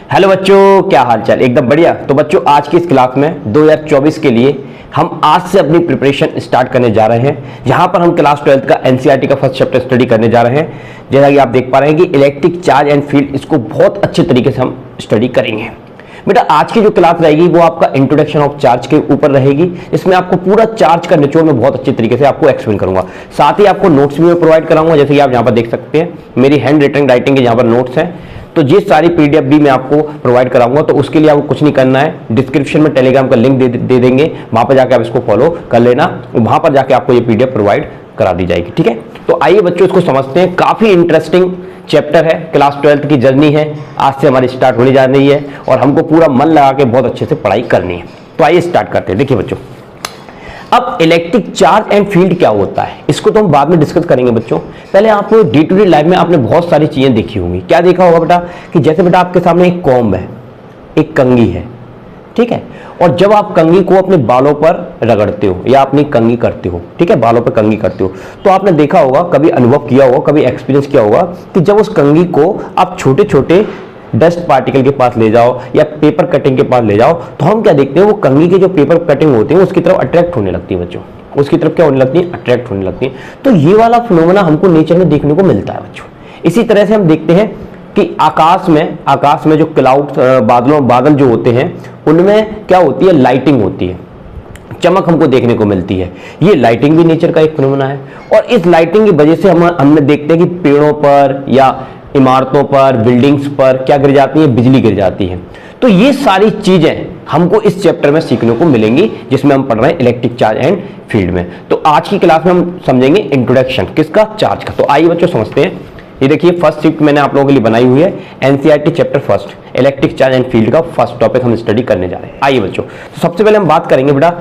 Hello बच्चों, क्या हाल चाल? एकदम बढ़िया। तो बच्चों, आज की इस क्लास में 2024 के लिए हम आज से अपनी प्रिपरेशन स्टार्ट करने जा रहे हैं, जहां पर हम क्लास 12 का एनसीईआरटी का फर्स्ट चैप्टर स्टडी करने जा रहे हैं। जैसा कि आप देख पा रहे हैं कि इलेक्ट्रिक चार्ज एंड फील्ड, इसको बहुत अच्छे तरीके से हम स्टडी करेंगे। बेटा, आज की जो क्लास रहेगी वो आपका इंट्रोडक्शन ऑफ चार्ज के ऊपर रहेगी, इसमें आपको पूरा चार्ज का निचोड़ में बहुत अच्छे तरीके से आपको एक्सप्लेन करूंगा। साथ ही आपको नोट्स भी मैं प्रोवाइड कराऊंगा, जैसे कि आप यहाँ पर देख सकते हैं मेरी हैंड रिटन राइटिंग के यहाँ पर नोट्स हैं। तो ये सारी पीडीएफ भी मैं आपको प्रोवाइड कराऊंगा। तो उसके लिए आपको कुछ नहीं करना है, डिस्क्रिप्शन में टेलीग्राम का लिंक दे देंगे, वहां पर जाके आप इसको फॉलो कर लेना, वहां पर जाके आपको ये पीडीएफ प्रोवाइड करा दी जाएगी। ठीक है, तो आइए बच्चों इसको समझते हैं। काफी इंटरेस्टिंग चैप्टर है, क्लास 12 की जर्नी है, आज से हमारी स्टार्ट होने जा रही है और हमको पूरा मन लगा के बहुत अच्छे से पढ़ाई करनी है। तो आइए स्टार्ट करते हैं। देखिए बच्चों, अब इलेक्ट्रिक चार्ज एंड फील्ड क्या होता है, इसको तो हम बाद में डिस्कस करेंगे बच्चों। पहले आप डे टू डे लाइफ में आपने बहुत सारी चीजें देखी होंगी। क्या देखा होगा बेटा कि जैसे बेटा आपके सामने एक कॉम्ब है, एक कंघी है, ठीक है, और जब आप कंघी को अपने बालों पर रगड़ते हो या अपनी कंघी करते हो, ठीक है, बालों पर कंघी करते हो, तो आपने देखा होगा, कभी अनुभव किया होगा, कभी एक्सपीरियंस किया होगा कि जब उस कंघी को आप छोटे छोटे डस्ट पार्टिकल के पास ले जाओ या पेपर कटिंग के पास ले जाओ, तो हम क्या देखते हैं, वो कंघी के जो पेपर कटिंग होती है उसकी तरफ अट्रैक्ट होने लगती है बच्चों, उसकी तरफ क्या होने लगती है, अट्रैक्ट होने लगती है। तो ये वाला फिनोमेना हमको नेचर में देखने को मिलता है बच्चों। इसी तरह से हम देखते हैं कि आकाश में जो क्लाउड बादल जो होते हैं उनमें क्या होती है, लाइटिंग होती है, चमक हमको देखने को मिलती है। ये लाइटिंग भी नेचर का एक फिनोमेना है। और इस लाइटिंग की वजह से हमने देखते हैं कि पेड़ों पर या इमारतों पर, बिल्डिंग्स पर क्या गिर जाती है, बिजली गिर जाती है। तो ये सारी चीजें हमको इस चैप्टर में सीखने को मिलेंगी, जिसमें हम पढ़ रहे हैं इलेक्ट्रिक चार्ज एंड फील्ड में। तो आज की क्लास में हम समझेंगे इंट्रोडक्शन किसका, चार्ज का। तो आइए बच्चों समझते हैं। ये देखिए फर्स्ट शिफ्ट मैंने आप लोगों के लिए बनाई हुई है, NCERT chapter first, electric charge and field का फर्स्ट टॉपिक हम स्टडी करने जा रहे हैं। आइए बच्चों, तो सबसे पहले हम बात करेंगे बेटा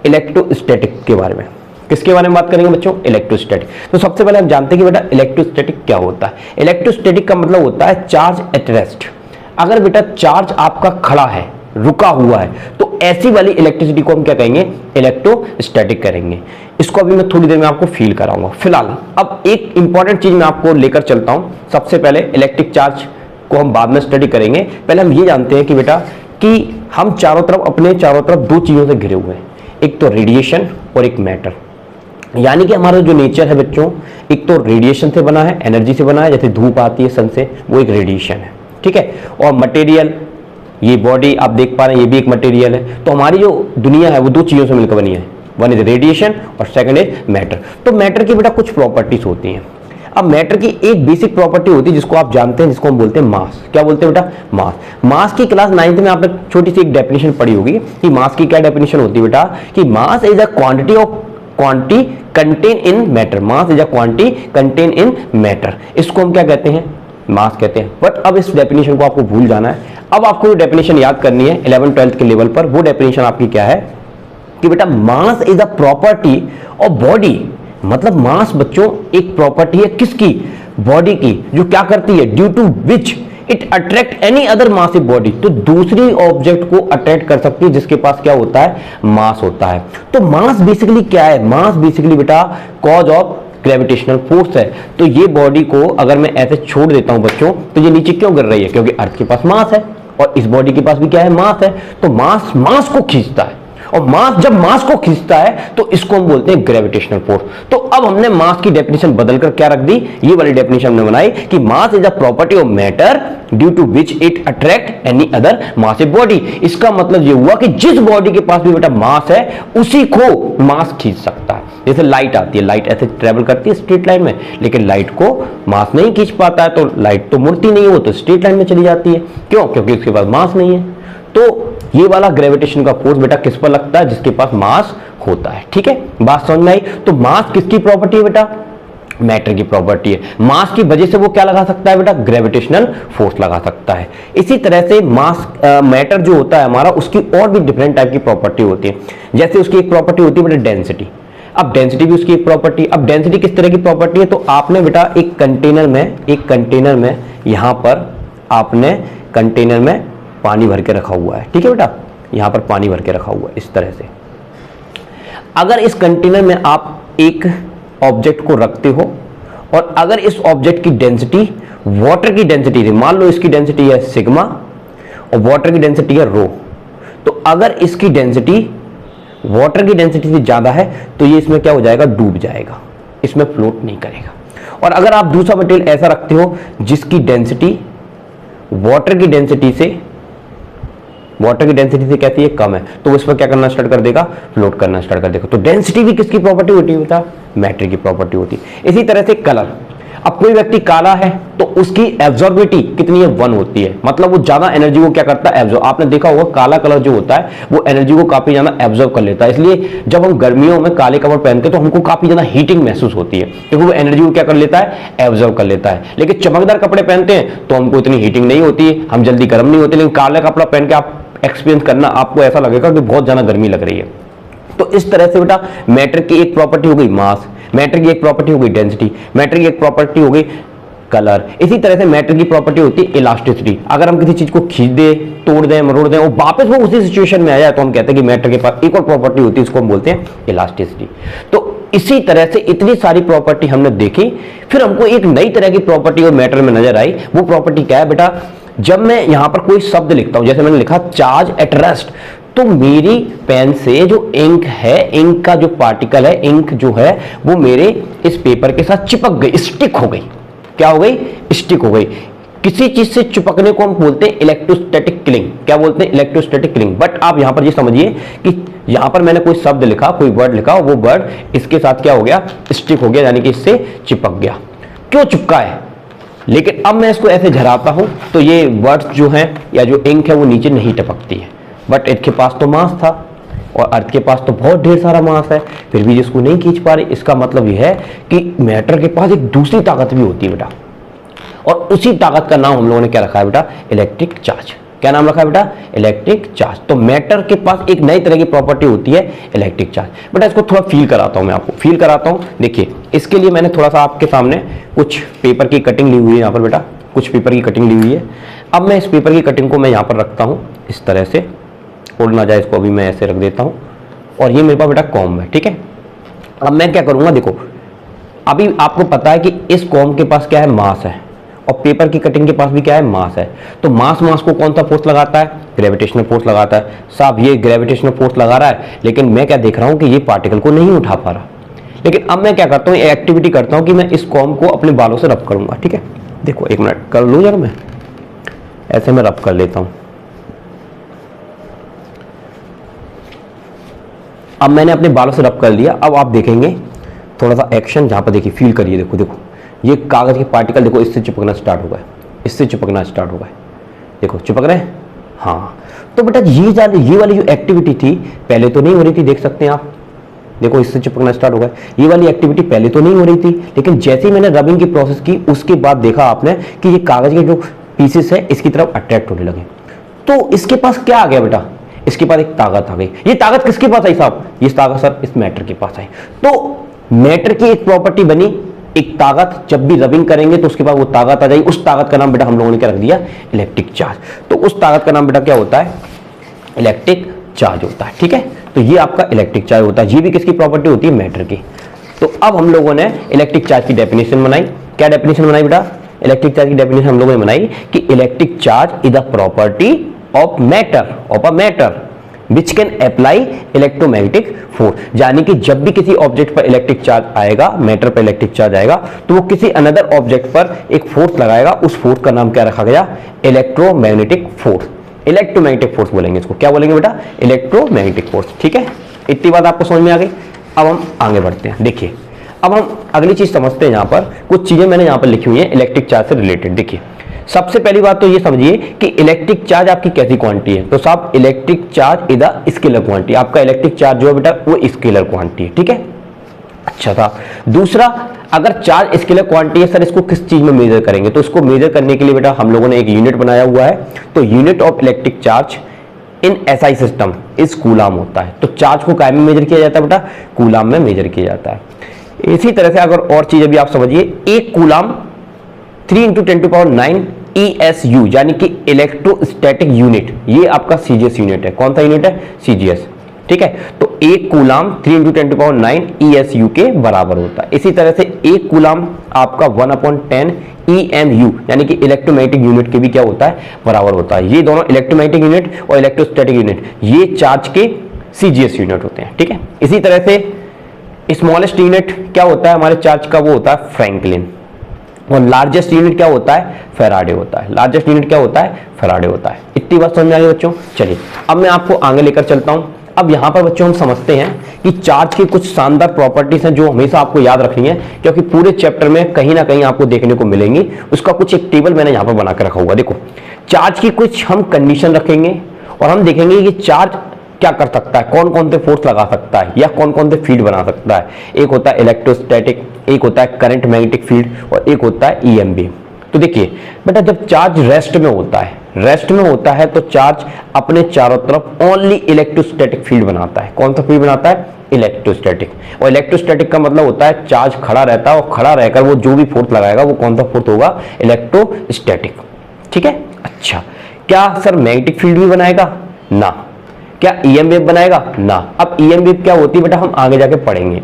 इलेक्ट्रोस्टैटिक के बारे में। किसके बारे में बात करेंगे बच्चों, इलेक्ट्रोस्टैटिक। तो सबसे पहले हम जानते हैं कि बेटा इलेक्ट्रोस्टैटिक क्या होता है। इलेक्ट्रोस्टैटिक का मतलब होता है चार्ज एट रेस्ट। अगर बेटा चार्ज आपका खड़ा है, रुका हुआ है, तो ऐसी वाली इलेक्ट्रिसिटी को हम क्या कहेंगे, इलेक्ट्रोस्टैटिक करेंगे। इसको अभी मैं थोड़ी देर में आपको फील कराऊंगा। फिलहाल अब एक इंपॉर्टेंट चीज मैं आपको लेकर चलता हूं। सबसे पहले इलेक्ट्रिक चार्ज को हम बाद में स्टडी करेंगे। पहले हम ये जानते हैं कि बेटा कि हम अपने चारों तरफ दो चीजों से घिरे हुए हैं, एक तो रेडिएशन और एक मैटर। यानी कि हमारा जो नेचर है बच्चों, एक तो रेडिएशन से बना है, एनर्जी से बना है, जैसे धूप आती है सन से, वो एक रेडिएशन है, ठीक है। और मटेरियल, ये बॉडी आप देख पा रहे हैं, ये भी एक मटेरियल है। तो हमारी जो दुनिया है वो दो चीजों से मिलकर बनी है, वन इज रेडिएशन और सेकंड इज मैटर। तो मैटर की बेटा कुछ प्रॉपर्टीज होती हैं। अब मैटर की एक बेसिक प्रॉपर्टी होती है जिसको आप जानते हैं, जिसको हम बोलते हैं मास। क्या बोलते हैं बेटा, मास। मास की क्लास 9th में आपने छोटी सी एक डेफिनेशन पढ़ी होगी कि मास की क्या डेफिनेशन होती है बेटा, कि mass is a quantity of quantity contain in matter. Mass is a quantity contain in matter. इसको हम क्या कहते हैं, मास कहते हैं। बट अब इस डेफिनेशन को आपको भूल जाना है। अब आपको जो डेफिनेशन याद करनी है 11th 12th के लेवल पर, वो डेफिनेशन आपकी क्या है कि बेटा मास is a property of body. मतलब मास बच्चों एक प्रॉपर्टी है किसकी, बॉडी की, जो क्या करती है, due to which it attract any other massive body. तो दूसरी ऑब्जेक्ट को अट्रैक्ट कर सकती है जिसके पास क्या होता है, मास होता है। तो मास बेसिकली क्या है, मास बेसिकली बेटा कॉज ऑफ ग्रेविटेशनल फोर्स है। तो ये बॉडी को अगर मैं ऐसे छोड़ देता हूं बच्चों, तो ये नीचे क्यों गिर रही है, क्योंकि अर्थ के पास मास है और इस बॉडी के पास भी क्या है, मास है। तो मास को खींचता है, और मास जब मास को खींचता है तो इसको हम बोलते हैं ग्रेविटेशनल फोर्स। तो अब हमने मास की डेफिनेशन बदलकर क्या रख दी, ये वाली डेफिनेशन हमने बनाई कि mass is a property of matter due to which it attract any other massive body. इसका मतलब ये हुआ कि जिस बॉडी के पास भी बेटा मास है उसी को मास खींच सकता है। जैसे लाइट आती है, लाइट ऐसे ट्रेवल करती है स्ट्रेट लाइन में, लेकिन लाइट को मास नहीं खींच पाता है, तो लाइट तो मुड़ती नहीं है, वो तो स्ट्रेट लाइन में चली जाती है। क्यों, क्योंकि उसके पास मास नहीं है। तो ये वाला ग्रेविटेशन का फोर्स बेटा किस पर लगता है, जिसके पास मास होता है। ठीक है, बात समझ में आई। तो मास किसकी प्रॉपर्टी है बेटा, मैटर की प्रॉपर्टी है। मास की वजह से वो क्या लगा सकता है बेटा, ग्रेविटेशनल फोर्स लगा सकता है। इसी तरह से मास मैटर जो होता है हमारा, उसकी और भी डिफरेंट टाइप की प्रॉपर्टी होती है। जैसे उसकी एक प्रॉपर्टी होती है बेटा डेंसिटी। अब डेंसिटी भी उसकी एक प्रॉपर्टी। अब डेंसिटी किस तरह की प्रॉपर्टी है, तो आपने बेटा एक कंटेनर में यहां पर आपने कंटेनर में पानी भर के रखा हुआ है, ठीक है बेटा, यहां पर पानी भर के रखा हुआ है इस तरह से। अगर इस कंटेनर में आप एक ऑब्जेक्ट को रखते हो और अगर इस ऑब्जेक्ट की डेंसिटी वाटर की डेंसिटी, मान लो इसकी डेंसिटी है सिग्मा और वाटर की डेंसिटी है रो। तो अगर इसकी डेंसिटी वाटर की डेंसिटी से ज्यादा है तो ये इसमें क्या हो जाएगा, डूब जाएगा, इसमें फ्लोट नहीं करेगा। और अगर आप दूसरा मटेरियल ऐसा रखते हो जिसकी डेंसिटी वाटर की डेंसिटी से कहती है कम है, तो उस पर क्या करना स्टार्ट कर देगा, फ्लोट करना स्टार्ट कर देगा। तो डेंसिटी भी किसकी प्रॉपर्टी होती है बेटा, मैटर की प्रॉपर्टी होती है। इसी तरह से कलर, अब कोई व्यक्ति काला है तो उसकी एब्जॉर्बिलिटी कितनी है, 1 होती है, मतलब वो ज्यादा एनर्जी को क्या करता है, एब्जॉर्ब। आपने देखा होगा काला कलर जो होता है वो एनर्जी को काफी ज्यादा एब्जॉर्ब कर लेता है, इसलिए जब हम गर्मियों में काले कपड़े पहनते हैं तो हमको काफी ज्यादा हीटिंग महसूस होती है, क्योंकि वो एनर्जी को क्या कर लेता है, एब्जॉर्ब कर लेता है। लेकिन चमकदार कपड़े पहनते हैं तो हमको इतनी हीटिंग नहीं होती है, हम जल्दी गर्म नहीं होते। लेकिन काला कपड़ा पहन के आप एक्सपीरियंस करना, आपको ऐसा लगेगा कि बहुत ज्यादा गर्मी लग रही है। तो इस तरह से बेटा मैटर की एक प्रॉपर्टी हो गई मास, मैटर की एक प्रॉपर्टी हो गई डेंसिटी, मैटर की एक प्रॉपर्टी हो गई कलर। इसी तरह से मैटर की प्रॉपर्टी होती है इलास्टिसिटी। अगर हम किसी चीज को खींच दे, तोड़ दें, मरोड़ दें और वापस वो उसी सिचुएशन में आ जाए तो हम कहते हैं कि मैटर के पास एक और प्रॉपर्टी होती है, इसको हम बोलते हैं इलास्टिसिटी। तो इसी तरह से इतनी सारी प्रॉपर्टी हमने देखी, फिर हमको एक नई तरह की प्रॉपर्टी और मैटर में नजर आई। वो प्रॉपर्टी क्या है बेटा, जब मैं यहां पर कोई शब्द लिखता हूं, जैसे मैंने लिखा चार्ज एट रेस्ट, तो मेरी पेन से जो इंक है, इंक का जो पार्टिकल है, इंक जो है वो मेरे इस पेपर के साथ चिपक गई, स्टिक हो गई। क्या हो गई, स्टिक हो गई। किसी चीज से चिपकने को हम बोलते हैं इलेक्ट्रोस्टैटिक किलिंग। क्या बोलते हैं, इलेक्ट्रोस्टैटिक किलिंग। बट आप यहां पर ये समझिए कि यहां पर मैंने कोई शब्द लिखा, कोई वर्ड लिखा, वो वर्ड इसके साथ क्या हो गया, स्टिक हो गया, यानी कि इससे चिपक गया। क्यों चिपका है, लेकिन अब मैं इसको ऐसे झराता हूं तो ये वर्ड्स जो हैं या जो इंक है वो नीचे नहीं टपकती है। बट इसके पास तो मास था और अर्थ के पास तो बहुत ढेर सारा मास है, फिर भी जिसको नहीं खींच पा रही। इसका मतलब यह है कि मैटर के पास एक दूसरी ताकत भी होती है बेटा, और उसी ताकत का नाम हम लोगों ने क्या रखा है बेटा, इलेक्ट्रिक चार्ज। क्या नाम रखा है बेटा, इलेक्ट्रिक चार्ज। तो मैटर के पास एक नई तरह की प्रॉपर्टी होती है इलेक्ट्रिक चार्ज। बेटा इसको थोड़ा फील कराता हूं, मैं आपको फील कराता हूं। देखिए इसके लिए मैंने थोड़ा सा आपके सामने कुछ पेपर की कटिंग ली हुई है, यहाँ पर बेटा कुछ पेपर की कटिंग ली हुई है। अब मैं इस पेपर की कटिंग को मैं यहाँ पर रखता हूँ इस तरह से, उड़ ना जाए इसको, अभी मैं ऐसे रख देता हूँ। और ये मेरे पास बेटा कॉम्ब है, ठीक है। अब मैं क्या करूंगा, देखो अभी आपको पता है कि इस कॉम्ब के पास क्या है, मास है, और पेपर की कटिंग के पास भी क्या है, मास है। तो मास को कौन सा फोर्स लगाता है, ग्रेविटेशनल फोर्स लगाता है। साहब ये ग्रेविटेशनल फोर्स लगा रहा है, लेकिन मैं क्या देख रहा हूं कि ये पार्टिकल को नहीं उठा पा रहा। लेकिन अब मैं क्या करता हूं, एक्टिविटी करता हूं कि मैं इस कॉम्ब को अपने बालों से रब करूंगा, ठीक है। देखो एक मिनट कर लूं जरा, मैं ऐसे में रब कर लेता हूं। अब मैंने अपने बालों से रब कर लिया। अब आप देखेंगे थोड़ा सा एक्शन, जहां पर देखिए फील करिए, देखो देखो ये कागज के पार्टिकल देखो इससे चिपकना स्टार्ट हो गए, इससे चिपकना स्टार्ट हो गए, देखो चिपक रहे हैं। हाँ तो बेटा ये वाली जो एक्टिविटी थी पहले तो नहीं हो रही थी, देख सकते हैं आप, देखो इससे चिपकना स्टार्ट हो गया। ये वाली एक्टिविटी पहले तो नहीं हो रही थी, लेकिन जैसे ही मैंने रबिंग की प्रोसेस की उसके बाद देखा आपने कि ये कागज के जो पीसेस है इसकी तरफ अट्रैक्ट होने लगे। तो इसके पास क्या आ गया बेटा, इसके पास एक ताकत आ गई। ये ताकत किसके पास आई साहब, ये ताकत सर इस मैटर के पास आई। तो मैटर की एक प्रॉपर्टी बनी, एक ताकत, जब भी रबिंग करेंगे तो उसके बाद वो ताकत आ जाएगी। उस ताकत का नाम बेटा हम लोगों ने क्या रख दिया, इलेक्ट्रिक चार्ज। तो उस ताकत का नाम बेटा क्या होता है, इलेक्ट्रिक चार्ज होता है, ठीक है। तो ये आपका इलेक्ट्रिक चार्ज होता है। ये भी किसकी प्रॉपर्टी होती है, मैटर की। तो अब हम लोगों ने इलेक्ट्रिक चार्ज की डेफिनेशन बनाई। क्या डेफिनेशन बनाई बेटा, इलेक्ट्रिक चार्ज की डेफिनेशन हम लोगों ने बनाई कि electric charge is the property of a matter which can apply electromagnetic force. यानी कि जब भी किसी ऑब्जेक्ट पर इलेक्ट्रिक चार्ज आएगा, मैटर पर इलेक्ट्रिक चार्ज आएगा, तो वो किसी अनदर ऑब्जेक्ट पर एक फोर्स लगाएगा। उस फोर्स का नाम क्या रखा गया, इलेक्ट्रोमैग्नेटिक फोर्स। इलेक्ट्रोमैग्नेटिक फोर्स बोलेंगे इसको, क्या बोलेंगे बेटा, इलेक्ट्रोमैग्नेटिक फोर्स, ठीक है। इतनी बात आपको समझ में आ गई। अब हम आगे बढ़ते हैं। देखिए अब हम अगली चीज समझते हैं। यहाँ पर कुछ चीजें मैंने यहाँ पर लिखी हुई है इलेक्ट्रिक चार्ज से रिलेटेड। देखिए सबसे पहली बात तो ये समझिए कि इलेक्ट्रिक चार्ज आपकी कैसी क्वांटिटी है। तो साहब electric charge is a scalar quantity. आपका इलेक्ट्रिक चार्ज जो है बेटा वो स्केलर क्वांटिटी है, ठीक है। अच्छा था। दूसरा, अगर चार्ज स्केलर क्वांटिटी है सर, इसको किस चीज में मेजर करेंगे, तो इसको मेजर करने के लिए बेटा हम लोगों ने एक यूनिट बनाया हुआ है। तो unit of electric charge in SI system इस कूलाम होता है। तो चार्ज को काय में मेजर किया जाता है बेटा, कूलाम में मेजर किया जाता है। इसी तरह से अगर और चीजें भी आप समझिए, एक कूलाम 3 × 10⁹ ESU यानी कि इलेक्ट्रोस्टैटिक यूनिट, ये आपका सीजीएस यूनिट है। कौन सा यूनिट है, सीजीएस, ठीक है। तो एक कूलाम 3 × 10⁹ ESU के बराबर होता है। इसी तरह से एक कूलाम आपका 1/10 EMU यानी कि इलेक्ट्रोमैग्नेटिक यूनिट के भी क्या होता है, बराबर होता है। ये दोनों इलेक्ट्रोमैग्नेटिक यूनिट और इलेक्ट्रोस्टैटिक यूनिट ये चार्ज के CGS यूनिट होते हैं, ठीक है। इसी तरह से स्मॉलेस्ट यूनिट क्या होता है हमारे चार्ज का, वो होता है फ्रैंकलिन, और लार्जेस्ट यूनिट क्या होता है, फैराडे होता है। लार्जेस्ट यूनिट क्या होता है, फैराडे होता है। इतनी बात समझ में आ गई बच्चों। चलिए अब मैं आपको आगे लेकर चलता हूं। अब यहां पर बच्चों हम समझते हैं कि चार्ज की कुछ शानदार प्रॉपर्टीज हैं जो हमेशा आपको याद रखनी है, क्योंकि पूरे चैप्टर में कहीं ना कहीं आपको देखने को मिलेंगी। उसका कुछ एक टेबल मैंने यहां पर बनाकर रखा हुआ। देखो चार्ज की कुछ हम कंडीशन रखेंगे और हम देखेंगे कि चार्ज क्या कर सकता है, कौन कौन से फोर्स लगा सकता है या कौन कौन से फील्ड बना सकता है। एक होता है इलेक्ट्रोस्टैटिक, एक होता है करंट मैग्नेटिक फील्ड और एक होता है EMB। तो देखिए बेटा जब चार्ज रेस्ट में होता है, रेस्ट में होता है तो चार्ज अपने चारों तरफ ओनली इलेक्ट्रोस्टैटिक फील्ड बनाता है। कौन सा फील्ड बनाता है, इलेक्ट्रोस्टैटिक। और इलेक्ट्रोस्टैटिक का मतलब होता है चार्ज खड़ा रहता है और खड़ा रहकर वो जो भी फोर्स लगाएगा वो कौन सा फोर्स होगा, इलेक्ट्रोस्टैटिक, ठीक है। अच्छा क्या सर मैग्नेटिक फील्ड भी बनाएगा, ना। क्या EM वेव बनाएगा, ना। अब EM वेव क्या होती है बेटा हम आगे जाके पढ़ेंगे,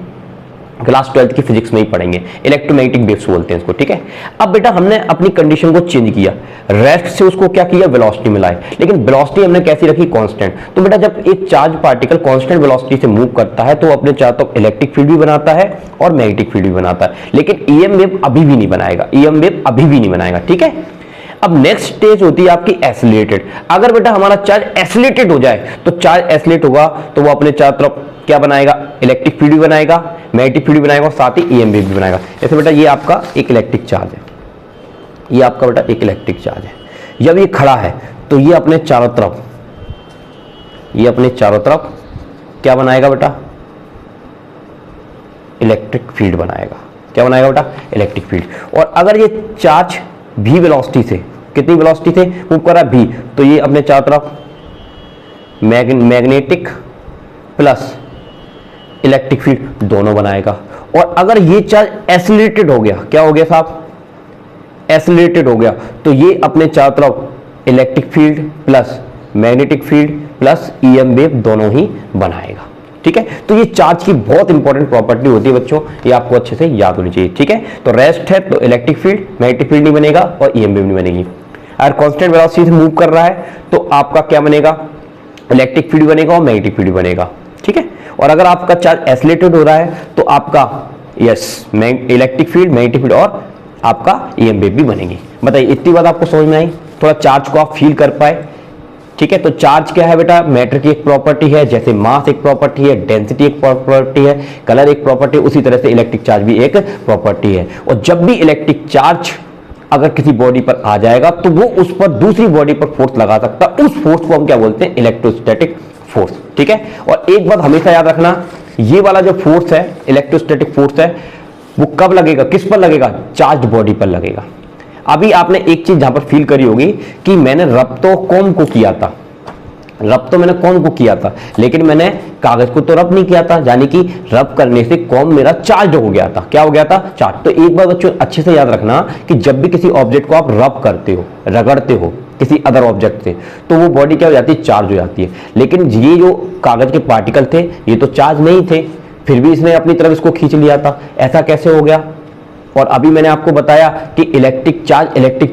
क्लास 12th की फिजिक्स में ही पढ़ेंगे। इलेक्ट्रोमैग्नेटिक वेव्स बोलते हैं इसको, ठीक है। अब बेटा हमने अपनी कंडीशन को चेंज किया, रेस्ट से उसको क्या किया, वेलोसिटी मिलाए, लेकिन वेलोसिटी हमने कैसी रखी, कांस्टेंट। तो बेटा जब एक चार्ज पार्टिकल कांस्टेंट वेलोसिटी से मूव करता है तो अपने चारों तरफ इलेक्ट्रिक फील्ड भी बनाता है और मैग्नेटिक फील्ड भी बनाता है, लेकिन EM वेव अभी भी नहीं बनाएगा, EM वेव अभी भी नहीं बनाएगा, ठीक है। अब नेक्स्ट स्टेज होती है आपकी एसिलेटेड। अगर बेटा हमारा चार्ज एसिलेटेड हो जाए तो चार्ज एसिलेट होगा तो वो अपने चारों तरफ क्या बनाएगा, इलेक्ट्रिक फील्ड भी बनाएगा, मैग्नेटिक फील्ड भी बनाएगा और साथ ही EM वेव भी बनाएगा। जैसे बेटा ये आपका एक इलेक्ट्रिक चार्ज है, ये आपका बेटा एक इलेक्ट्रिक चार्ज है। जब ये खड़ा है तो ये अपने चारों तरफ, ये अपने चारों तरफ क्या बनाएगा बेटा, इलेक्ट्रिक फील्ड बनाएगा। क्या बनाएगा बेटा, इलेक्ट्रिक फील्ड। और अगर ये चार्ज v वेलोसिटी से, कितनी वेलोसिटी से मूव कर रहा है, v, तो ये अपने चारों तरफ मैग्नेटिक प्लस इलेक्ट्रिक फील्ड दोनों बनाएगा। और अगर ये चार्ज एसिलेटेड हो गया, क्या हो गया साहब, एसिलेटेड हो गया, तो ये अपने चारों तरफ electric field plus magnetic field plus EM wave दोनों ही बनाएगा, ठीक है। तो ये चार्ज की बहुत इंपॉर्टेंट प्रॉपर्टी होती है बच्चों, ये आपको अच्छे से याद होनी चाहिए, ठीक है। तो रेस्ट है तो इलेक्ट्रिक फील्ड, मैग्नेटिक फील्ड नहीं बनेगा और EM वेव नहीं बनेगी। अगर कांस्टेंट वेलोसिटी से मूव कर रहा है तो आपका क्या बनेगा, इलेक्ट्रिक फील्ड बनेगा और मैग्नेटिक फील्ड बनेगा, ठीक है। और अगर आपका चार्ज एसिलेटेड हो रहा है तो आपका इलेक्ट्रिक फील्ड, मैग्नेटिक फील्ड और आपका EM वेव भी बनेगी। बताइए इतनी बात आपको समझ में आई, थोड़ा चार्ज को आप फील कर पाए, ठीक है। तो चार्ज क्या है बेटा, मैटर की एक प्रॉपर्टी है, जैसे मास एक प्रॉपर्टी है, डेंसिटी एक प्रॉपर्टी है, कलर एक प्रॉपर्टी है, उसी तरह से इलेक्ट्रिक चार्ज भी एक प्रॉपर्टी है। और जब भी इलेक्ट्रिक चार्ज अगर किसी बॉडी पर आ जाएगा तो वो उस पर दूसरी बॉडी पर फोर्स लगा सकता है, उस फोर्स को हम क्या बोलते हैं, इलेक्ट्रोस्टैटिक फोर्स, ठीक है। और एक बात हमेशा याद रखना, ये वाला जो फोर्स है, इलेक्ट्रोस्टैटिक फोर्स है, वो कब लगेगा, किस पर लगेगा, चार्ज बॉडी पर लगेगा। अभी आपने एक चीज जहां पर फील करी होगी कि मैंने रब तो कॉम को किया था, रब तो मैंने कॉम को किया था, लेकिन मैंने कागज को तो रब नहीं किया था, यानी कि रब करने से कॉम मेरा चार्ज हो गया था। क्या हो गया था, चार्ज। तो एक बार बच्चों अच्छे से याद रखना कि जब भी किसी ऑब्जेक्ट को आप रब करते हो, रगड़ते हो किसी अदर ऑब्जेक्ट से, तो वो बॉडी क्या हो जाती है, चार्ज हो जाती है। लेकिन ये जो कागज के पार्टिकल थे ये तो चार्ज नहीं थे, फिर भी इसने अपनी तरफ इसको खींच लिया था। ऐसा कैसे हो गया। और अभी मैंने आपको बताया कि इलेक्ट्रिक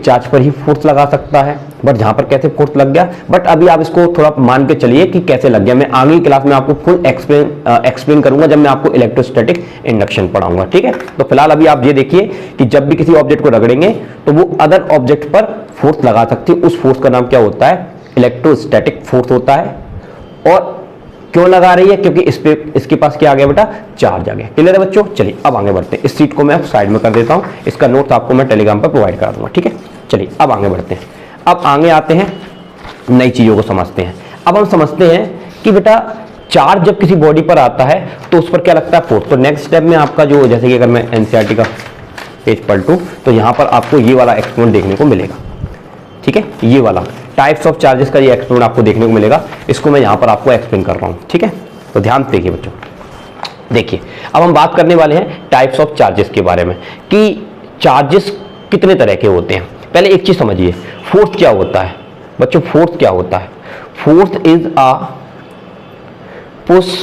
चार्ज पर ही फोर्स लगा सकता है, बट जहां पर कैसे फोर्स लग गया, बट अभी आप इसको थोड़ा मान के चलिए कि कैसे लग गया। मैं आगे की क्लास में आपको फुल एक्सप्लेन करूंगा जब मैं आपको इलेक्ट्रोस्टैटिक इंडक्शन पढ़ाऊंगा, ठीक है। तो फिलहाल अभी आप ये देखिए कि जब भी किसी ऑब्जेक्ट को रगड़ेंगे तो वो अदर ऑब्जेक्ट पर फोर्स लगा सकती है, उस फोर्स का नाम क्या होता है, इलेक्ट्रोस्टैटिक फोर्स होता है। और क्यों लगा रही है, क्योंकि इस पे इसके पास क्या आ गया बेटा, चार्ज आ गया। क्लियर है बच्चों। चलिए अब आगे बढ़ते हैं, इस सीट को मैं साइड में कर देता हूं, इसका नोट्स आपको मैं टेलीग्राम पर प्रोवाइड करा दूंगा, ठीक है। चलिए अब आगे बढ़ते हैं, अब आगे आते हैं, नई चीजों को समझते हैं। अब हम समझते हैं कि बेटा चार्ज जब किसी बॉडी पर आता है तो उस पर क्या लगता है, फोर्स। तो नेक्स्ट स्टेप में आपका जो, जैसे कि अगर मैं एनसीईआरटी का पेज पलटूं तो यहां पर आपको ये वाला एक्सपेरिमेंट देखने को मिलेगा, ठीक है। ये वाला टाइप्स ऑफ चार्जेस का ये एक्सपेरिमेंट आपको देखने को मिलेगा, इसको मैं यहां पर आपको एक्सप्लेन कर रहा हूं, ठीक है। तो ध्यान देखिए बच्चों, देखिए अब हम बात करने वाले हैं टाइप्स ऑफ चार्जेस के बारे में कि चार्जेस कितने तरह के होते हैं। पहले एक चीज समझिए, फोर्स क्या होता है बच्चों, फोर्स क्या होता है। फोर्स इज अ पुश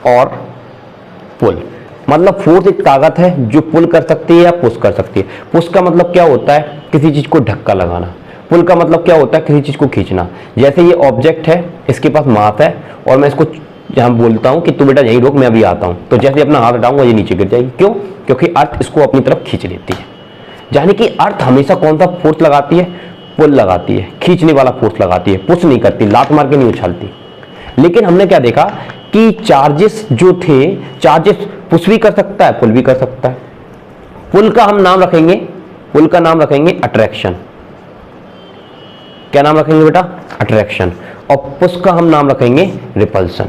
और पुल। मतलब फोर्स एक ताकत है जो पुल कर सकती है या पुश कर सकती है। पुश का मतलब क्या होता है, किसी चीज को धक्का लगाना। पुल का मतलब क्या होता है, किसी चीज को खींचना। जैसे ये ऑब्जेक्ट है, इसके पास मास है और मैं इसको जहां बोलता हूं कि तू बेटा यहीं रुक, मैं अभी आता हूं, तो जैसे अपना हाथ हटाऊंगा ये नीचे गिर जाएगी। क्यों? क्योंकि अर्थ इसको अपनी तरफ खींच लेती है। यानी कि अर्थ हमेशा कौन सा फोर्स लगाती है, पुल लगाती है, खींचने वाला फोर्स लगाती है, पुश नहीं करती, लात मार के नहीं उछालती। लेकिन हमने क्या देखा कि चार्जेस जो थे, चार्जेस पुश भी कर सकता है, पुल भी कर सकता है। पुल का हम नाम रखेंगे, पुल का नाम रखेंगे अट्रैक्शन। क्या नाम रखेंगे बेटा? अट्रैक्शन। और पुश का हम नाम रखेंगे रिपल्सन।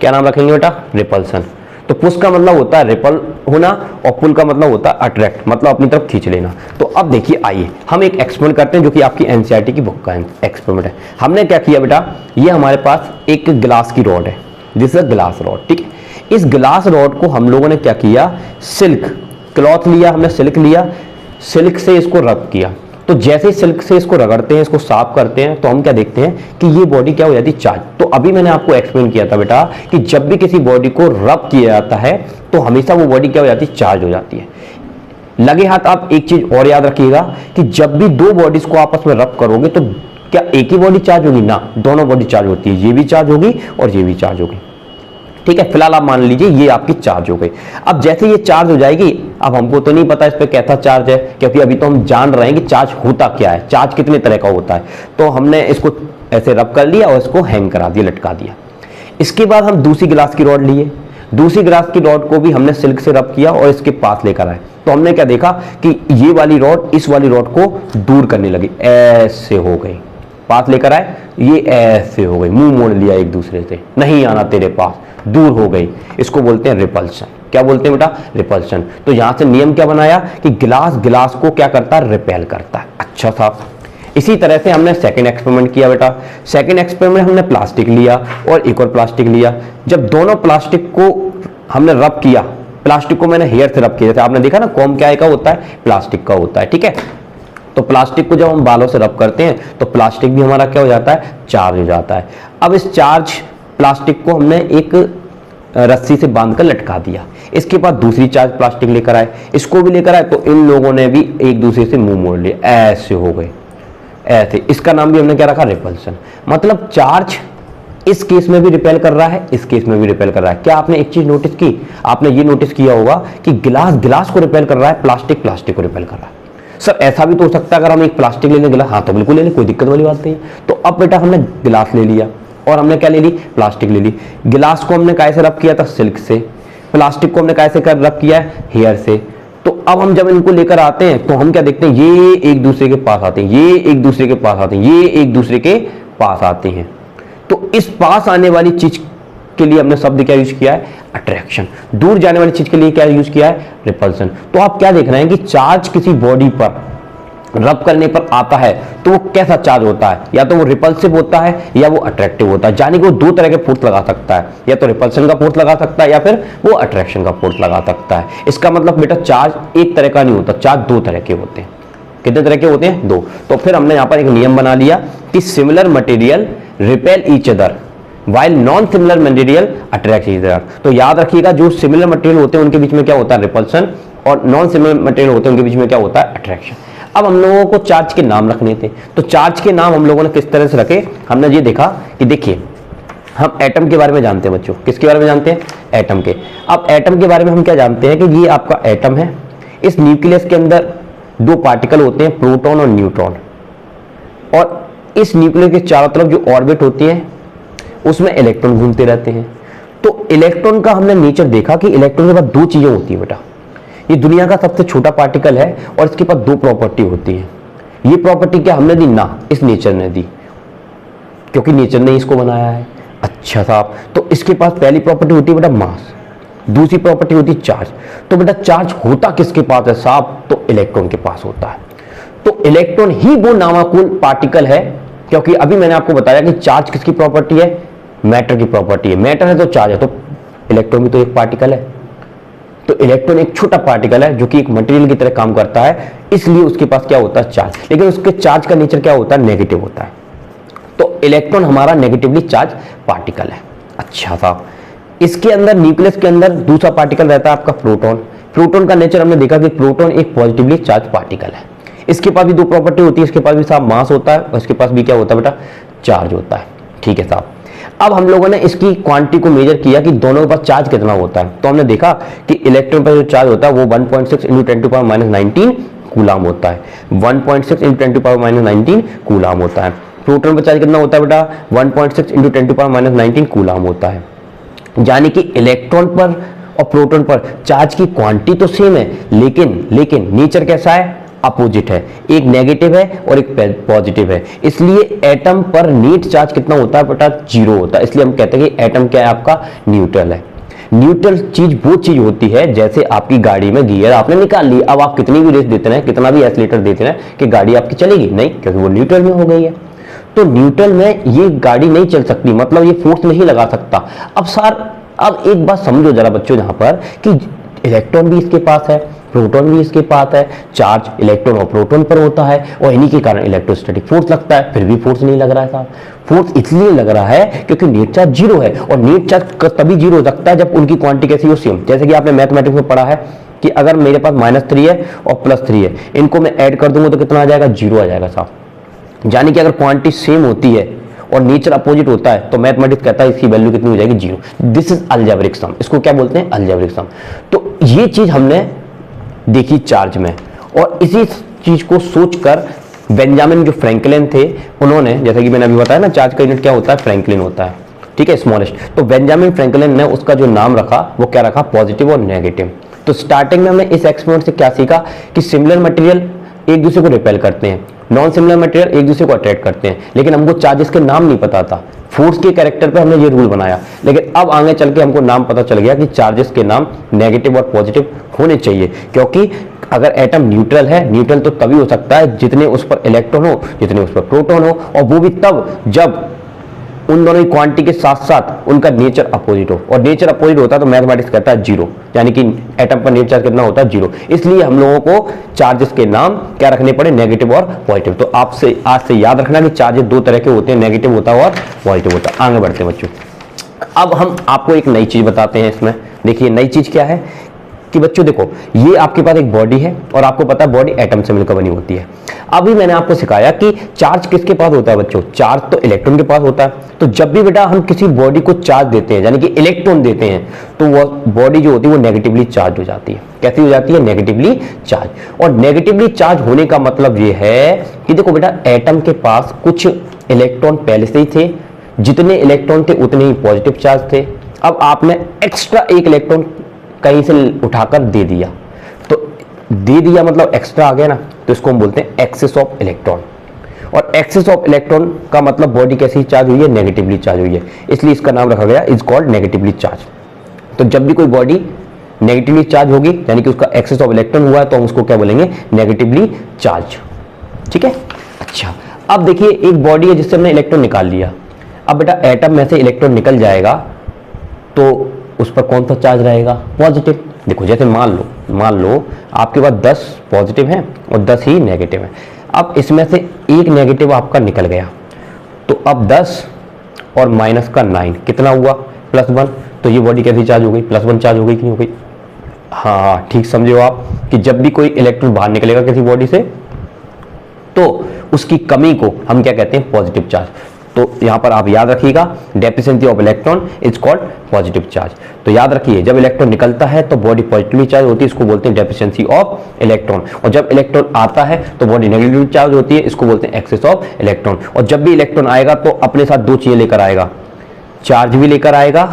क्या नाम रखेंगे बेटा? रिपल्सन। तो पुश का मतलब होता है रिपल होना और पुल का मतलब होता है अट्रैक्ट, मतलब अपनी तरफ खींच लेना। तो अब देखिए, आइए हम एक एक्सपेरिमेंट करते हैं जो कि आपकी एनसीईआरटी की बुक का एक्सपेरिमेंट है। हमने क्या किया बेटा, ये हमारे पास एक ग्लास की रॉड है, दिस इज ग्लास रॉड, ठीक है। इस ग्लास रॉड को हम लोगों ने क्या किया, सिल्क क्लॉथ लिया, हमने सिल्क लिया, सिल्क से इसको रब किया। तो जैसे ही सिल्क से इसको रगड़ते हैं, इसको साफ करते हैं, तो हम क्या देखते हैं कि ये बॉडी क्या हो जाती है, चार्ज। तो अभी मैंने आपको एक्सप्लेन किया था बेटा कि जब भी किसी बॉडी को रब किया जाता है तो हमेशा वो बॉडी क्या हो जाती है, चार्ज हो जाती है। लगे हाथ आप एक चीज और याद रखिएगा कि जब भी दो बॉडीज को आपस में रब करोगे तो क्या एक ही बॉडी चार्ज होगी? ना, दोनों बॉडी चार्ज होती है, ये भी चार्ज होगी और ये भी चार्ज होगी, ठीक है। फिलहाल आप मान लीजिए ये आपकी चार्ज हो गई। अब जैसे ये चार्ज हो जाएगी, अब हमको तो नहीं पता इस पे कैसा चार्ज है, क्योंकि अभी तो हम जान रहे हैं कि चार्ज होता क्या है, चार्ज कितने तरह का होता है। तो हमने इसको ऐसे रब कर लिया और इसको हैंग करा दिया, लटका दिया। इसके बाद हम दूसरी ग्लास की रॉड लिए, दूसरी ग्लास की रॉड को भी हमने सिल्क से रब किया और इसके पास लेकर आए। तो हमने क्या देखा कि ये वाली रॉड इस वाली रॉड को दूर करने लगी, ऐसे हो गई। पास लेकर आए, ये ऐसे हो गई, मुंह मोड़ लिया एक दूसरे से, नहीं आना तेरे पास, दूर हो गई। इसको बोलते हैं रिपल्शन। क्या बोलते हैं बेटा? रिपल्शन। तो यहां से नियम क्या बनाया कि गिलास को क्या करता है, रिपेल करता है। अच्छा साहब, इसी तरह से हमने सेकंड एक्सपेरिमेंट किया बेटा। सेकंड एक्सपेरिमेंट हमने प्लास्टिक लिया और एक और प्लास्टिक लिया। जब दोनों प्लास्टिक को हमने रब किया, प्लास्टिक को मैंने हेयर से रब किया, जैसे आपने देखा ना कॉम क्या का होता है, प्लास्टिक का होता है, ठीक है। तो प्लास्टिक को जब हम बालों से रब करते हैं तो प्लास्टिक भी हमारा क्या हो जाता है, चार्ज हो जाता है। अब इस चार्ज प्लास्टिक को हमने एक रस्सी से बांधकर लटका दिया। इसके बाद दूसरी चार्ज प्लास्टिक लेकर आए, इसको भी लेकर आए, तो इन लोगों ने भी एक दूसरे से मुंह मोड़ लिए, ऐसे हो गए, ऐसे। इसका नाम भी हमने क्या रखा, रिपल्सन। मतलब चार्ज इस केस में भी रिपेल कर रहा है, इस केस में भी रिपेल कर रहा है। क्या आपने एक चीज नोटिस की, आपने ये नोटिस किया होगा कि गिलास को रिपेल कर रहा है, प्लास्टिक को रिपेल कर रहा है। सर ऐसा भी तो हो सकता है अगर हम एक प्लास्टिक ले लें गिलास, हाँ तो बिल्कुल ले लें, कोई दिक्कत वाली बात नहीं है। तो अब बेटा हमने गिलास ले लिया और हमने क्या ले ली, प्लास्टिक ले ली। गिलास को हमने कैसे रब किया था, सिल्क से। प्लास्टिक को हमने कैसे कर रब किया है, हेयर से। तो अब हम जब इनको लेकर आते हैं तो हम क्या देखते हैं, ये एक दूसरे के पास आते हैं, ये एक दूसरे के पास आते हैं, ये एक दूसरे के पास आते हैं। तो इस पास आने वाली चीज के लिए हमने शब्द क्या यूज किया है, अट्रैक्शन। दूर जाने वाली चीज के लिए क्या यूज किया है, रिपल्सन। तो आप क्या देख रहे हैं कि चार्ज किसी बॉडी पर रब करने पर आता है तो वो कैसा चार्ज होता है, या तो वो रिपल्सिव होता है या वो अट्रैक्टिव होता है। यानी कि वो दो तरह के फोर्स लगा सकता है, या तो रिपल्सन का फोर्स लगा सकता है या फिर वो अट्रैक्शन का फोर्स लगा सकता है। इसका मतलब बेटा चार्ज एक तरह का नहीं होता, चार्ज दो तरह के होते हैं। कितने तरह के होते हैं, दो। तो फिर हमने यहां पर एक नियम बना लिया कि similar material repel each other while non similar material attract each other. तो याद रखिएगा जो सिमिलर मटेरियल होते हैं उनके बीच में क्या होता है, रिपल्सन, और नॉन सिमिलर मटेरियल होते हैं उनके बीच में क्या होता है, अट्रैक्शन। अब हम लोगों को चार्ज के नाम रखने थे, तो चार्ज के नाम हम लोगों ने किस तरह से रखे, हमने ये देखा कि देखिए हम एटम के बारे में जानते हैं बच्चों, किसके बारे में जानते हैं, एटम के। अब एटम के बारे में हम क्या जानते हैं कि ये आपका एटम है, इस न्यूक्लियस के अंदर दो पार्टिकल होते हैं, प्रोटॉन और न्यूट्रॉन, और इस न्यूक्लियस के चारों तरफ जो ऑर्बिट होती है उसमें इलेक्ट्रॉन घूमते रहते हैं। तो इलेक्ट्रॉन का हमने नेचर देखा कि इलेक्ट्रॉन के पास दो चीजें होती है बेटा, ये दुनिया का सबसे छोटा पार्टिकल है और इसके पास दो प्रॉपर्टी होती है। ये प्रॉपर्टी क्या हमने दी, ना इस नेचर ने दी, क्योंकि नेचर ने इसको बनाया है। अच्छा साहब, तो इसके पास पहली प्रॉपर्टी होती है बेटा मास, दूसरी प्रॉपर्टी होती है चार्ज। तो बेटा चार्ज होता किसके पास है साहब, तो इलेक्ट्रॉन के पास होता है। तो इलेक्ट्रॉन ही वो नामाकुल पार्टिकल है, क्योंकि अभी मैंने आपको बताया कि चार्ज किसकी प्रॉपर्टी है, मैटर की प्रॉपर्टी है। मैटर है तो चार्ज है, तो इलेक्ट्रॉन भी तो एक पार्टिकल है। तो इलेक्ट्रॉन एक छोटा पार्टिकल है जो कि एक मटेरियल की तरह काम करता है, इसलिए उसके पास क्या होता है, चार्ज। लेकिन उसके चार्ज का नेचर क्या होता है, नेगेटिव होता है। तो तो इलेक्ट्रॉन हमारा नेगेटिवली चार्ज पार्टिकल है। अच्छा था, इसके अंदर न्यूक्लियस के अंदर दूसरा पार्टिकल रहता है आपका प्रोटॉन। प्रोटॉन का नेचर हमने देखा कि प्रोटॉन एक पॉजिटिवली चार्ज पार्टिकल है। इसके पास भी दो प्रॉपर्टी होती है, इसके पास भी साहब मास होता है और इसके पास भी क्या होता है बेटा, चार्ज होता है। ठीक है साहब, अब हम लोगों ने इसकी क्वांटिटी को मेजर किया कि दोनों के पास चार्ज कितना होता है। तो हमने देखा कि इलेक्ट्रॉन पर जो चार्ज होता है वो 1.6 × 10⁻⁻19 कूलाम होता है। 1.6 × 10⁻⁻19 कूलाम होता है। प्रोटॉन पर चार्ज कितना होता है बेटा, 1.6 × 10⁻⁻19 कूलाम होता है। यानी कि इलेक्ट्रॉन पर और प्रोटॉन पर चार्ज की क्वांटिटी तो सेम है, लेकिन नेचर कैसा है, अपोजिट है। एक नेगेटिव है और एक पॉजिटिव है। इसलिए एटम पर नेट चार्ज कितना होता है बेटा, 0 होता है। इसलिए हम कहते हैं कि एटम क्या है आपका, न्यूट्रल है। न्यूट्रल चीज वो चीज होती है जैसे आपकी गाड़ी में गियर आपने निकाल ली, अब आप कितनी भी रेस देते हैं, कितना भी एक्सीलरेटर देते हैं कि गाड़ी आपकी चलेगी नहीं, क्योंकि वो न्यूट्रल में हो गई है। तो न्यूट्रल में ये गाड़ी नहीं चल सकती, मतलब ये फोर्स नहीं लगा सकता। अब एक बात समझो जरा बच्चों, यहाँ पर कि इलेक्ट्रॉन भी इसके पास है, प्रोटॉन भी इसके पास है, चार्ज इलेक्ट्रॉन और प्रोटॉन पर होता है और इन्हीं के कारण इलेक्ट्रोस्टैटिक फोर्स लगता है, फिर भी फोर्स नहीं लग रहा है साहब। फोर्स इसलिए लग रहा है क्योंकि नेट चार्ज 0 है, और नेट चार्ज तभी 0 हो सकता है जब उनकी क्वांटिटी कैसी हो, सेम। जैसे कि आपने मैथमेटिक्स में पढ़ा है कि अगर मेरे पास -3 है और +3 है, इनको मैं ऐड कर दूंगा तो कितना आ जाएगा, 0 आ जाएगा साहब। यानी कि अगर क्वांटिटी सेम होती है और नेचर अपोजिट होता है तो मैथमेटिक्स कहता है इसकी वैल्यू कितनी हो जाएगी, 0। दिस इज अलजेब्रिक सम, इसको क्या बोलते हैं, अलजेब्रिक सम। तो ये चीज हमने देखी चार्ज में, और इसी चीज को सोचकर बेंजामिन जो फ्रैंकलिन थे, उन्होंने, जैसा कि मैंने अभी बताया ना, चार्ज का यूनिट क्या होता है, फ्रैंकलिन होता है, ठीक है, स्मॉलेस्ट। तो बेंजामिन फ्रैंकलिन ने उसका जो नाम रखा वो क्या रखा, पॉजिटिव और नेगेटिव। तो स्टार्टिंग में हमने इस एक्सपेरिमेंट से क्या सीखा कि सिमिलर मटेरियल एक दूसरे को रिपेल करते हैं, नॉन सिमिलर मटेरियल एक दूसरे को अट्रैक्ट करते हैं, लेकिन हमको चार्जेस के नाम नहीं पता था। फोर्स के कैरेक्टर पे हमने ये रूल बनाया, लेकिन अब आगे चल के हमको नाम पता चल गया कि चार्जेस के नाम नेगेटिव और पॉजिटिव होने चाहिए, क्योंकि अगर एटम न्यूट्रल है, न्यूट्रल तो तभी हो सकता है जितने उस पर इलेक्ट्रॉन हो, जितने उस पर प्रोटॉन हो, और वो भी तब जब उन दोनों की क्वांटिटी के साथ साथ उनका नेचर अपोजिट हो, और नेचर अपोजिट होता है तो मैथमेटिक्स कहता है 0, यानी कि एटम पर नेट चार्ज कितना होता है, 0। इसलिए हम लोगों को चार्जेस के नाम क्या रखने पड़े, नेगेटिव और पॉजिटिव। तो आपसे आज से याद रखना कि चार्जेस दो तरह के होते हैं, नेगेटिव होता है और पॉजिटिव होता है। आगे बढ़ते हैं बच्चों, अब हम आपको एक नई चीज बताते हैं इसमें। देखिए नई चीज क्या है कि बच्चों देखो, ये आपके पास एक बॉडी है और आपको पता है बॉडी एटम से मिलकर बनी होती है। अभी मैंने आपको सिखाया कि चार्ज किसके पास होता है बच्चों, चार्ज तो इलेक्ट्रॉन के पास होता है। तो जब भी बेटा हम किसी बॉडी को चार्ज देते हैं, यानी कि इलेक्ट्रॉन देते हैं, तो वो बॉडी जो होती है वो नेगेटिवली चार्ज हो जाती है। कैसी हो जाती है, नेगेटिवली चार्ज। और नेगेटिवली चार्ज होने का मतलब ये है कि देखो बेटा, एटम के पास कुछ इलेक्ट्रॉन पहले से ही थे, जितने इलेक्ट्रॉन थे उतने ही पॉजिटिव चार्ज थे। अब आपने एक्स्ट्रा एक इलेक्ट्रॉन कहीं से उठाकर दे दिया, तो दे दिया मतलब एक्स्ट्रा आ गया ना, तो इसको हम बोलते हैं एक्सेस ऑफ इलेक्ट्रॉन। और एक्सेस ऑफ इलेक्ट्रॉन का मतलब बॉडी कैसी चार्ज हुई है, नेगेटिवली चार्ज हुई है, इसलिए इसका नाम रखा गया इज कॉल्ड नेगेटिवली चार्ज। तो जब भी कोई बॉडी नेगेटिवली चार्ज होगी, यानी कि उसका एक्सेस ऑफ इलेक्ट्रॉन हुआ है, तो हम उसको क्या बोलेंगे, नेगेटिवली चार्ज। ठीक है, अच्छा अब देखिए एक बॉडी है जिससे हमने इलेक्ट्रॉन निकाल लिया। अब बेटा एटम में से इलेक्ट्रॉन निकल जाएगा तो उस पर कौन सा चार्ज रहेगा, पॉजिटिव। देखो जैसे मान लो आपके पास 10 पॉजिटिव हैं और 10 ही नेगेटिव हैं। अब इसमें से एक नेगेटिव आपका निकल गया, तो अब 10 और माइनस का 9 कितना हुआ, +1। तो ये बॉडी कैसी चार्ज हो गई, +1 चार्ज हो गई कि नहीं हो गई। हाँ ठीक समझे हो आप कि जब भी कोई इलेक्ट्रॉन बाहर निकलेगा किसी बॉडी से, तो उसकी कमी को हम क्या कहते हैं, पॉजिटिव चार्ज। तो यहां पर आप याद रखिएगा, deficiency of electron is called positive charge. तो याद रखिए जब इलेक्ट्रॉन निकलता है तो बॉडी पॉजिटिवली चार्ज होती है, इसको बोलते हैं डेफिशिएंसी ऑफ इलेक्ट्रॉन। और जब इलेक्ट्रॉन आता है तो बॉडी नेगेटिवली चार्ज होती है, इसको बोलते हैं एक्सेस ऑफ इलेक्ट्रॉन। और जब भी इलेक्ट्रॉन आएगा तो अपने साथ दो चीजें लेकर आएगा, चार्ज भी लेकर आएगा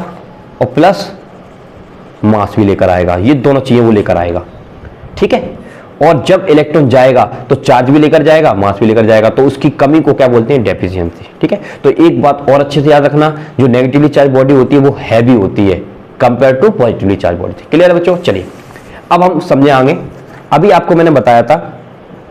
और प्लस मास भी लेकर आएगा। ये दोनों चीजें वो लेकर आएगा, ठीक है। और जब इलेक्ट्रॉन जाएगा तो चार्ज भी लेकर जाएगा, मास भी लेकर जाएगा, तो उसकी कमी को क्या बोलते हैं, डेफिशिएंसी। ठीक है, तो एक बात और अच्छे से याद रखना, जो नेगेटिवली चार्ज बॉडी होती है वो हैवी होती है compare to positively charge body. Clear है बच्चों, चलिए अब हम समझे आगे। अभी आपको मैंने बताया था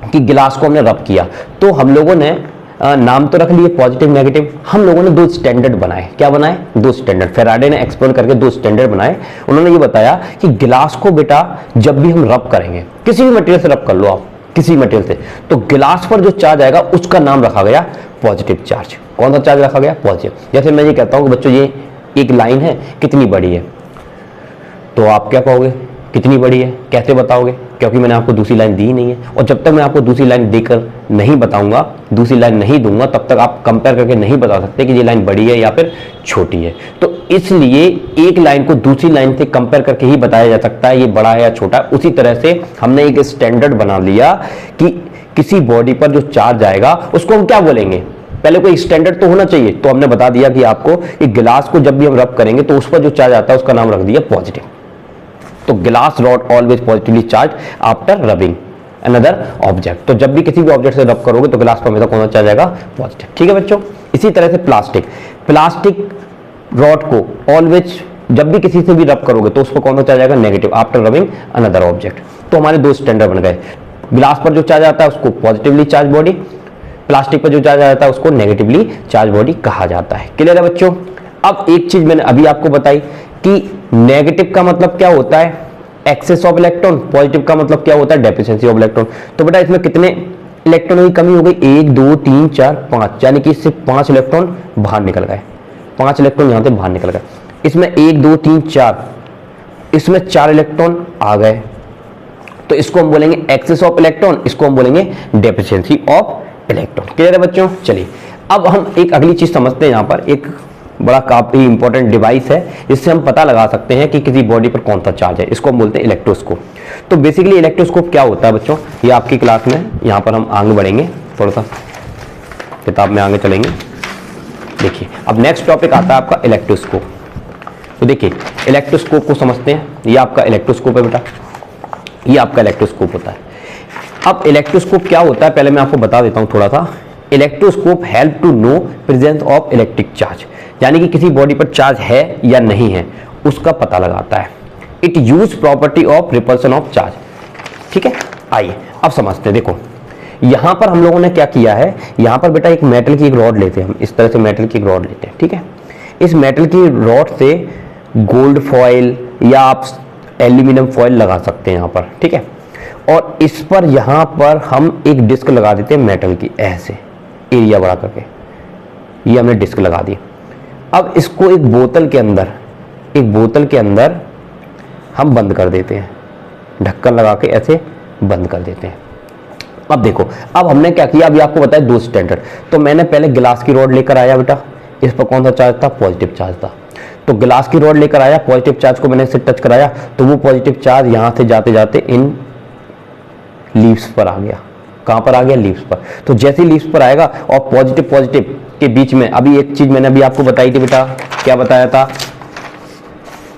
कि गिलास को हमने रब किया, तो हम लोगों ने नाम तो रख लिए पॉजिटिव नेगेटिव। हम लोगों ने दो स्टैंडर्ड बनाए, क्या बनाए, दो स्टैंडर्ड। फेराडे ने एक्सप्लोर करके दो स्टैंडर्ड बनाए। उन्होंने ये बताया कि गिलास को बेटा जब भी हम रब करेंगे, किसी भी मटेरियल से रब कर लो आप, किसी मटेरियल से, तो गिलास पर जो चार्ज आएगा उसका नाम रखा गया पॉजिटिव चार्ज। कौन सा चार्ज रखा गया? पॉजिटिव। जैसे मैं ये कहता हूँ कि बच्चों ये एक लाइन है, कितनी बड़ी है, तो आप क्या कहोगे? कितनी बड़ी है। कैसे बताओगे? क्योंकि मैंने आपको दूसरी लाइन दी नहीं है, और जब तक मैं आपको दूसरी लाइन देकर नहीं बताऊंगा, दूसरी लाइन नहीं दूंगा, तब तक आप कंपेयर करके नहीं बता सकते कि ये लाइन बड़ी है या फिर छोटी है। तो इसलिए एक लाइन को दूसरी लाइन से कंपेयर करके ही बताया जा सकता है ये बड़ा है या छोटा है। उसी तरह से हमने एक स्टैंडर्ड बना लिया कि किसी बॉडी पर जो चार्ज आएगा उसको हम क्या बोलेंगे। पहले कोई स्टैंडर्ड तो होना चाहिए, तो हमने बता दिया कि आपको एक गिलास को जब भी हम रब करेंगे तो उस पर जो चार्ज आता है उसका नाम रख दिया पॉजिटिव। तो glass rod always positively charge after rubbing another object. तो जब भी किसी भी ऑब्जेक्ट से रब करोगे तो ग्लास पर हमेशा कौन सा चार्ज आएगा? पॉजिटिव। ठीक है बच्चों। इसी तरह से प्लास्टिक रॉड को ऑलवेज जब भी किसी से भी रब करोगे तो उस पर कौन सा चार्ज आएगा? Negative after rubbing another object. तो हमारे दो स्टैंडर्ड बन गए। ग्लास पर जो चार्ज आता है उसको पॉजिटिवली चार्ज बॉडी, प्लास्टिक पर जो चार्ज आता है उसको नेगेटिवली चार्ज बॉडी कहा जाता है। क्लियर है बच्चों? अब एक चीज मैंने अभी आपको बताई कि नेगेटिव का मतलब क्या होता है? Access of electron. पॉजिटिव का मतलब क्या होता है? Deficiency of electron. तो बेटा इसमें कितने इलेक्ट्रॉनों की कमी हो गई? 1 2 3 4 5, यानी कि इससे 5 इलेक्ट्रॉन बाहर निकल गए। 5 इलेक्ट्रॉन यहां से बाहर निकल गए। इसमें 1 2 3 4, इसमें 4 इलेक्ट्रॉन आ गए, तो इसको हम बोलेंगे एक्सेस ऑफ इलेक्ट्रॉन, इसको हम बोलेंगे डेफिशिएंसी ऑफ इलेक्ट्रॉन। क्लियर है बच्चों? चलिए अब हम एक अगली चीज समझते हैं। यहां पर एक बड़ा काफी इंपॉर्टेंट डिवाइस है जिससे हम पता लगा सकते हैं कि किसी बॉडी पर कौन सा चार्ज है। इसको हम बोलते हैं इलेक्ट्रोस्कोप। तो बेसिकली इलेक्ट्रोस्कोप क्या होता है बच्चों, ये आपकी क्लास में यहाँ पर हम आगे बढ़ेंगे, थोड़ा सा किताब में आगे चलेंगे। देखिए अब नेक्स्ट टॉपिक आता है आपका इलेक्ट्रोस्कोप। तो देखिए इलेक्ट्रोस्कोप को समझते हैं। ये आपका इलेक्ट्रोस्कोप है बेटा, ये आपका इलेक्ट्रोस्कोप होता है। अब इलेक्ट्रोस्कोप क्या होता है पहले मैं आपको बता देता हूँ थोड़ा सा। Electroscope help to know presence of electric charge, यानी कि किसी बॉडी पर चार्ज है या नहीं है उसका पता लगाता है। It use property of repulsion of charge. ठीक है, आइए अब समझते हैं। देखो यहां पर हम लोगों ने क्या किया है, यहां पर बेटा एक मेटल की एक रॉड लेते हैं हम, इस तरह से मेटल की एक रॉड लेते हैं। ठीक है, इस मेटल की रॉड से गोल्ड फॉइल या आप एल्यूमिनियम फॉइल लगा सकते हैं यहां पर। ठीक है, और इस पर यहां पर हम एक डिस्क लगा देते हैं मेटल की, ऐसे एरिया बढ़ा करके ये हमने डिस्क लगा दी। अब इसको एक बोतल के अंदर हम बंद कर देते हैं, ढक्कन लगा के ऐसे बंद कर देते हैं। अब देखो अब हमने क्या किया, अभी आपको बताया दो स्टैंडर्ड। तो मैंने पहले गिलास की रॉड लेकर आया बेटा, इस पर कौन सा चार्ज था? पॉजिटिव चार्ज था। तो गिलास की रॉड लेकर आया, पॉजिटिव चार्ज को मैंने इससे टच कराया, तो वो पॉजिटिव चार्ज यहां से जाते जाते इन लीव्स पर आ गया। कहां पर आ गया? लीव्स पर। तो जैसे लीव्स पर आएगा और पॉजिटिव के बीच में, अभी एक चीज मैंने अभी आपको बताई थी बेटा, क्या बताया था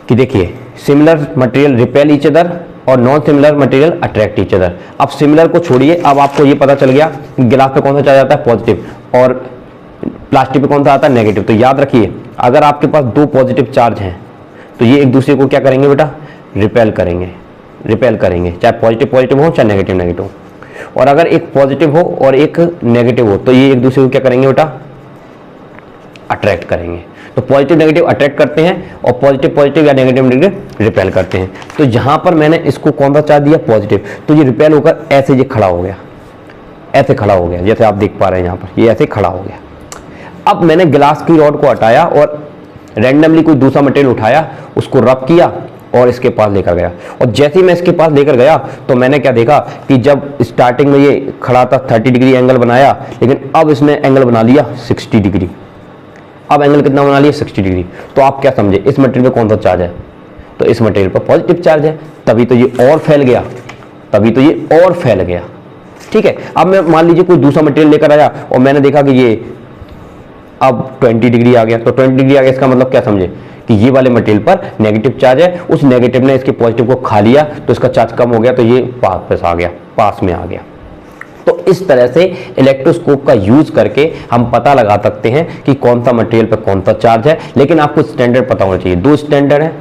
कि देखिए similar material repel each other और non similar material attract each other. अब सिमिलर को छोड़िए, अब आपको ये पता चल गया गिलास पे कौन सा चार्ज आता है? पॉजिटिव, और प्लास्टिक पे कौन सा आता है? नेगेटिव। तो याद रखिए अगर आपके पास दो पॉजिटिव चार्ज हैं तो ये एक दूसरे को क्या करेंगे बेटा? रिपेल करेंगे, चाहे पॉजिटिव हो चाहे नेगेटिव हो। और अगर एक पॉजिटिव हो और एक नेगेटिव हो तो ये एक दूसरे को क्या करेंगे बेटा? अट्रैक्ट करेंगे। तो पॉजिटिव नेगेटिव अट्रैक्ट करते हैं और पॉजिटिव या नेगेटिव रिपेल करते हैं। तो यहां पर मैंने इसको कौन सा चार्ज दिया? पॉजिटिव। तो ये रिपेल होकर ऐसे ये खड़ा हो गया, ऐसे खड़ा हो गया, जैसे आप देख पा रहे हैं यहां पर ये ऐसे खड़ा हो गया। अब मैंने गिलास की रॉड को हटाया और रैंडमली कोई दूसरा मटेरियल उठाया, उसको रब किया और इसके पास लेकर गया। और जैसे ही मैं इसके पास लेकर गया तो मैंने क्या देखा कि जब स्टार्टिंग में ये खड़ा था 30 डिग्री एंगल बनाया, लेकिन अब इसने एंगल बना लिया 60 डिग्री। अब एंगल कितना बना लिया? 60 डिग्री। तो आप क्या समझे इस मटेरियल पे कौन सा चार्ज है? तो इस मटेरियल पर पॉजिटिव चार्ज है, तभी तो ये और फैल गया। ठीक है, अब मैं मान लीजिए कोई दूसरा मटेरियल लेकर आया और मैंने देखा कि ये अब 20 डिग्री आ गया। तो 20 डिग्री आ गया, इसका मतलब क्या समझे कि ये वाले मटेरियल पर नेगेटिव चार्ज है, उस नेगेटिव ने इसके पॉजिटिव को खा लिया तो इसका चार्ज कम हो गया, तो ये पास में आ गया। तो इस तरह से इलेक्ट्रोस्कोप का यूज करके हम पता लगा सकते हैं कि कौन सा मटेरियल पर कौन सा चार्ज है। लेकिन आपको स्टैंडर्ड पता होना चाहिए। दो स्टैंडर्ड है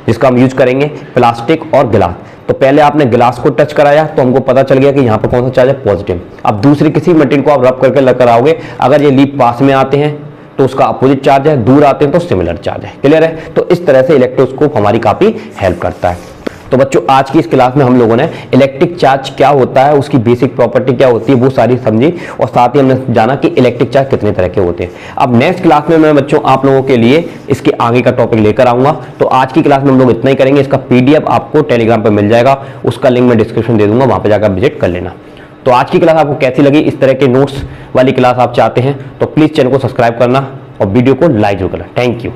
जिसका हम यूज करेंगे, प्लास्टिक और गिलास। तो पहले आपने गिलास को टच कराया तो हमको पता चल गया कि यहाँ पर कौन सा चार्ज है? पॉजिटिव। अब दूसरे किसी मटेरियल को आप रब करके लग कराओगे, अगर ये लीप पास में आते हैं तो उसका अपोजिट चार्ज है, दूर आते हैं तो सिमिलर चार्ज है। क्लियर है? तो इस तरह से इलेक्ट्रोस्कोप हमारी काफी हेल्प करता है। तो बच्चों आज की इस क्लास में हम लोगों ने इलेक्ट्रिक चार्ज क्या होता है, उसकी बेसिक प्रॉपर्टी क्या होती है, वो सारी समझी और साथ ही हमने जाना कि इलेक्ट्रिक चार्ज कितने तरह के होते हैं। अब नेक्स्ट क्लास में मैं बच्चों आप लोगों के लिए इसके आगे का टॉपिक लेकर आऊंगा। तो आज की क्लास में हम लोग इतना ही करेंगे। इसका पीडीएफ आपको टेलीग्राम पर मिल जाएगा, उसका लिंक मैं डिस्क्रिप्शन दे दूंगा, वहां पर जाकर विजिट कर लेना। तो आज की क्लास आपको कैसी लगी? इस तरह के नोट्स वाली क्लास आप चाहते हैं तो प्लीज चैनल को सब्सक्राइब करना और वीडियो को लाइक जरूर करना। Thank you.